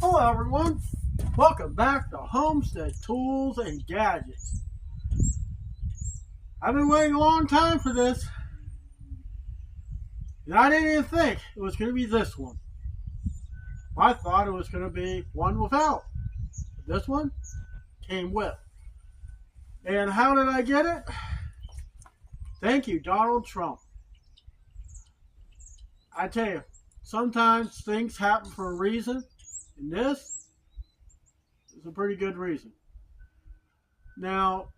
Hello everyone, welcome back to Homestead Tools and Gadgets. I've been waiting a long time for this, and I didn't even think it was going to be this one. I thought it was going to be one without. But this one came with. And how did I get it? Thank you, Donald Trump. I tell you, sometimes things happen for a reason, and this is a pretty good reason. Now,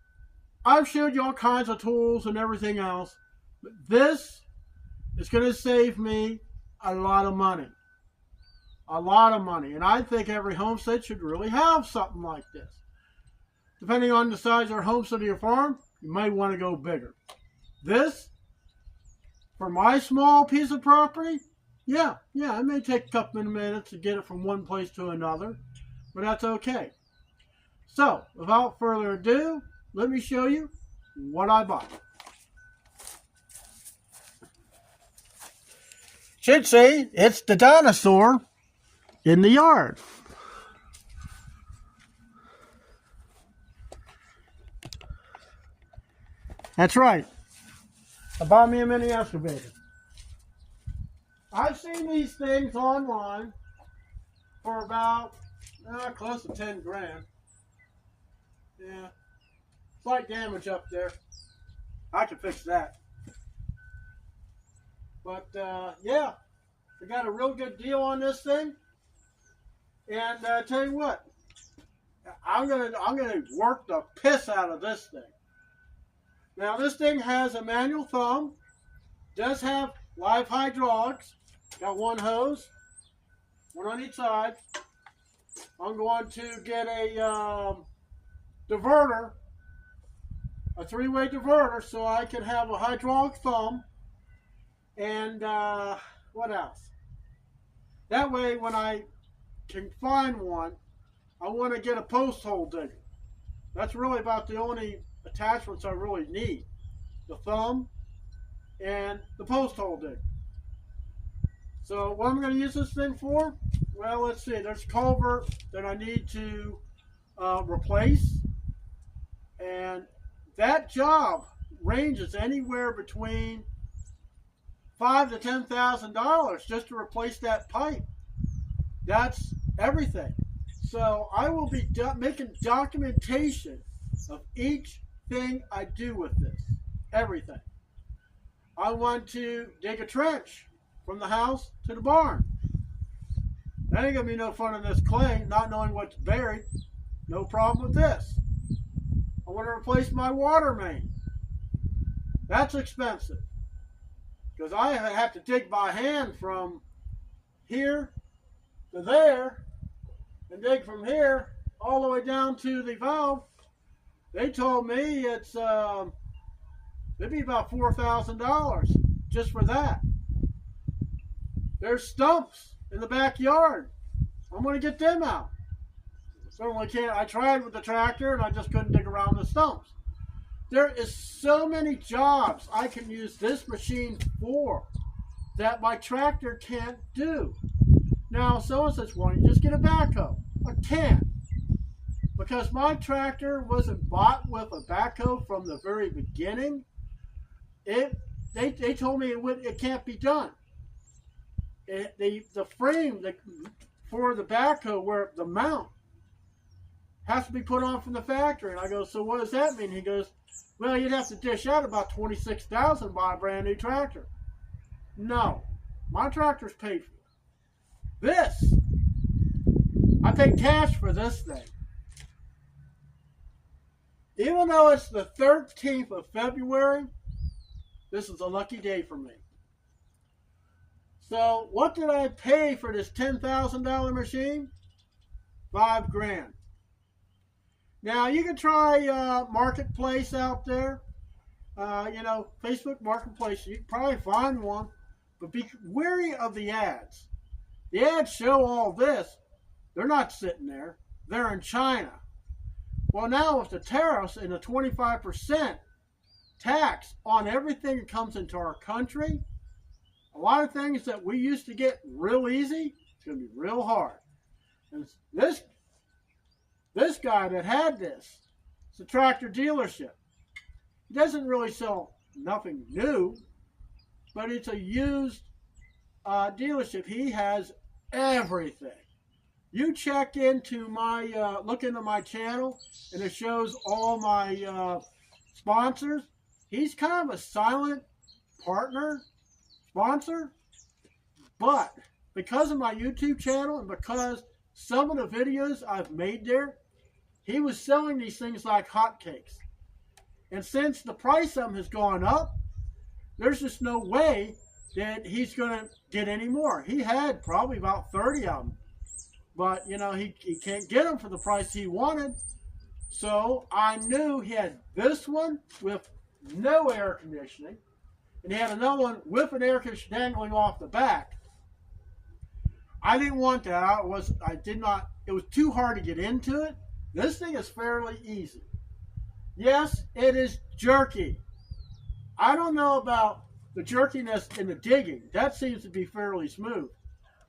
I've showed you all kinds of tools and everything else, but this is going to save me a lot of money. A lot of money. And I think every homestead should really have something like this. Depending on the size of your homestead or your farm, you may want to go bigger. This, for my small piece of property, yeah, it may take a couple of minutes to get it from one place to another, but that's okay. So, without further ado, let me show you what I bought. Should say it's the dinosaur in the yard. That's right. I bought me a mini excavator. I've seen these things online for about close to 10 grand. Yeah, slight damage up there. I can fix that. But yeah, I got a real good deal on this thing. And tell you what, I'm gonna work the piss out of this thing. Now this thing has a manual thumb, does have live hydraulics, got one hose, one on each side. I'm going to get a diverter, a three-way diverter, so I can have a hydraulic thumb. And what else? That way when I can find one, I want to get a post hole digger. That's really about the only attachments I really need. The thumb and the post hole digger. So what I'm going to use this thing for? Well, let's see. There's a culvert that I need to replace. And that job ranges anywhere between $5,000 to $10,000 just to replace that pipe. That's everything. So I will be making documentation of each thing I do with this. Everything. I want to dig a trench from the house to the barn. That ain't gonna be no fun in this clay, not knowing what's buried. No problem with this. I want to replace my water main. That's expensive. Because I have to dig by hand from here to there and dig from here all the way down to the valve. They told me it's it'd be about $4,000 just for that. There's stumps in the backyard. I'm going to get them out. Certainly can't. I tried with the tractor and I just couldn't dig around the stumps. There is so many jobs I can use this machine for that my tractor can't do. Now, someone says, why don't you just get a backhoe? I can't. Because my tractor wasn't bought with a backhoe from the very beginning. They told me it can't be done. The frame for the backhoe, where the mount has to be put on from the factory. And I go, so what does that mean? He goes, well, you'd have to dish out about $26,000 to buy a brand new tractor. No, my tractor's paid for. This, I paid cash for this thing. Even though it's the 13th of February, this is a lucky day for me. So what did I pay for this $10,000 machine? $5 grand. Now you can try Marketplace out there. Facebook Marketplace. You can probably find one, but be wary of the ads. The ads show all this. They're not sitting there. They're in China. Well, now with the tariffs and the 25% tax on everything that comes into our country, a lot of things that we used to get real easy, it's going to be real hard. And this guy that had this, it's a tractor dealership. He doesn't really sell nothing new, but it's a used dealership. He has everything. You check into my, look into my channel, and it shows all my sponsors. He's kind of a silent sponsor, but because of my YouTube channel and because some of the videos I've made there, he was selling these things like hotcakes. And since the price of them has gone up, there's just no way that he's going to get any more. He had probably about 30 of them. But, you know, he can't get them for the price he wanted. So I knew he had this one with no air conditioning. And he had another one with an air conditioner dangling off the back. I didn't want that. It was too hard to get into it. This thing is fairly easy. Yes, it is jerky. I don't know about the jerkiness in the digging. That seems to be fairly smooth.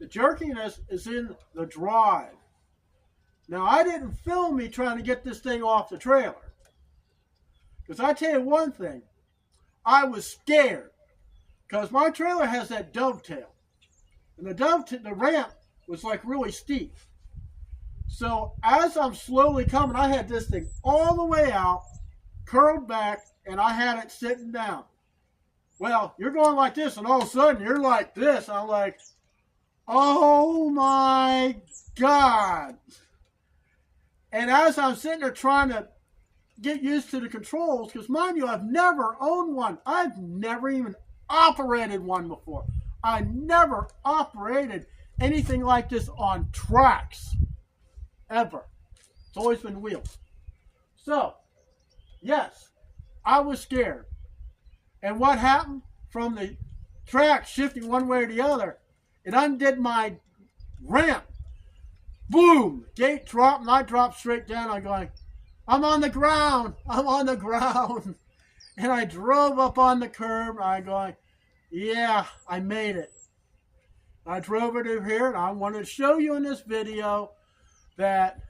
The jerkiness is in the drive. Now, I didn't film me trying to get this thing off the trailer. Because I tell you one thing, I was scared. Because my trailer has that dovetail. And the ramp was like really steep. So as I'm slowly coming, I had this thing all the way out, curled back, and I had it sitting down. Well, you're going like this, and all of a sudden you're like this. I'm like, oh my God. And as I'm sitting there trying to get used to the controls, because mind you, I've never owned one. I've never even operated one before. I never operated anything like this on tracks, ever. It's always been wheels. So, yes, I was scared. And what happened? From the track shifting one way or the other, it undid my ramp. Boom! Gate dropped, and I dropped straight down. I'm going, I'm on the ground. I'm on the ground. And I drove up on the curb. I'm going, yeah, I made it. I drove it over here, and I wanted to show you in this video that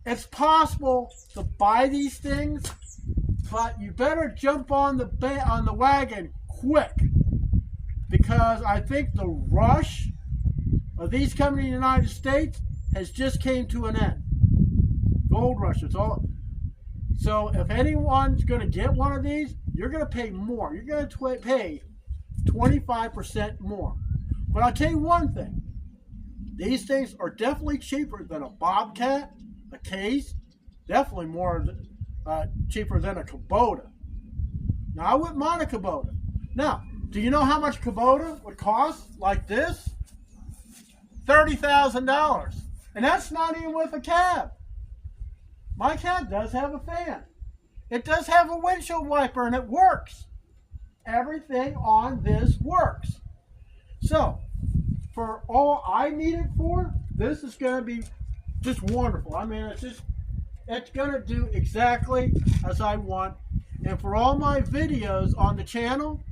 it's possible to buy these things, but you better jump on the wagon quick, because I think the rush of these coming to the United States has just came to an end. Gold rush, it's all. So if anyone's going to get one of these, you're going to pay more. You're going to pay 25% more. But I'll tell you one thing. These things are definitely cheaper than a Bobcat, a Case, definitely more cheaper than a Kubota. Now, I wouldn't mind a Kubota. Now, do you know how much a Kubota would cost like this? $30,000. And that's not even with a cab. My cab does have a fan. It does have a windshield wiper, and it works. Everything on this works. So, for all I need it for, this is going to be just wonderful. I mean, it's going to do exactly as I want. And for all my videos on the channel,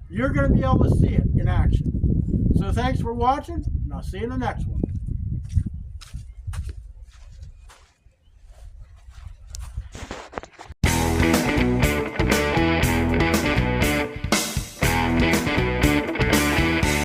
you're going to be able to see it in action. So thanks for watching, and I'll see you in the next one.